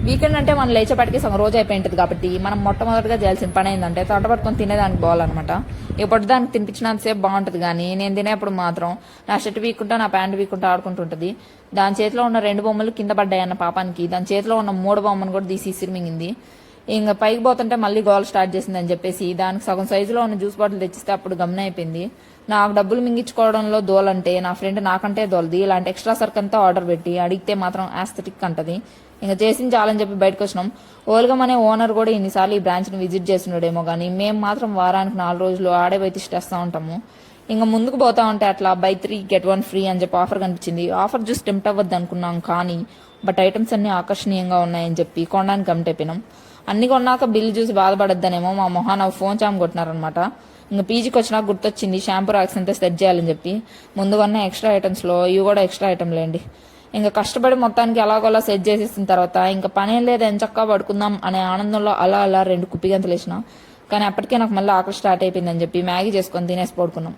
Weekend అంటే మనం లేచేపటికి సగం రోజు అయిపోయింటుంది కాబట్టి మనం మొట్టమొదటిగా చేయాల్సిన పని ఏంటంటే తోట పట్టుకొని తినేదానికి పోవాలన్నమాట. ఇప్పుడు దానికి తినిపించినంతసేపు బాగుంటుంది కానీ నేను తినేప్పుడు మాత్రం నా షర్ట్ వీక్కుంటా నా ప్యాంట్ వీక్కుంటా ఆడుకుంటుంటుంది. దాని చేతిలో ఉన్న 2 బొమ్మలు కింద పడ్డాయన్న పాపానికి దాని చేతిలో ఉన్న 3 బొమ్మను కూడా తీసి సిరిమింగింది. ఇంకా పైకి పోతుంటే మళ్ళీ గోల్ స్టార్ట్ చేసిందని చెప్పేసి దానికి సగం సైజులో ఉన్న జ్యూస్ బాటిల్ తెచ్చిస్తే అప్పుడు గమనం అయిపోయింది. నాకు డబ్బులు మింగించుకోవడంలో దోలంటే నా ఫ్రెండ్ నాకంటే దోలది. ఇలాంటి ఎక్స్ట్రా సర్క్ అంతా ఆర్డర్ పెట్టి అడిగితే మాత్రం ఆస్థెటిక్ అంటది. ఇంకా చేసింది చాలని చెప్పి బయటకు వచ్చినాం. ఓల్గమ్ అనే ఓనర్ కూడా ఇన్నిసార్లు ఈ బ్రాంచ్ని విజిట్ చేస్తున్నాడేమో కానీ మేము మాత్రం వారానికి 4 రోజులు ఆడే పోయి తిష్టేస్తూ ఉంటాము. ఇంకా ముందుకు పోతా ఉంటే అట్లా బై 3 get 1 ఫ్రీ అని చెప్పి ఆఫర్ కనిపించింది. ఆఫర్ చూసి టెంప్ట్ అవ్వద్దు అనుకున్నాం కానీ బట్ ఐటమ్స్ అన్ని ఆకర్షణీయంగా ఉన్నాయని చెప్పి కొనడానికి కమిటైపోయినాం. అన్ని కొన్నాక బిల్లు చూసి బాధపడద్దనేమో మా మొహాన ఫోన్ చామ్ కొట్టినారనమాట. ఇంకా పీజీకి వచ్చినాక గుర్తొచ్చింది షాంపూ రాక్స్ అంతా సెట్ చేయాలని చెప్పి ముందుగానే ఎక్స్ట్రా ఐటమ్స్లో ఇవి కూడా ఎక్స్ట్రా ఐటమ్లేండి. ఇంకా కష్టపడి మొత్తానికి అలాగోలా సెట్ చేసేసిన తర్వాత ఇంకా పనేం లేదు ఎంచక్కా పడుకుందాం అనే ఆనందంలో అలా 2 కుప్పిగంతలు వేసిన. కానీ అప్పటికే నాకు మళ్ళీ ఆకలి స్టార్ట్ అయిపోయిందని చెప్పి మ్యాగీ చేసుకొని తినేసి పడుకున్నాం.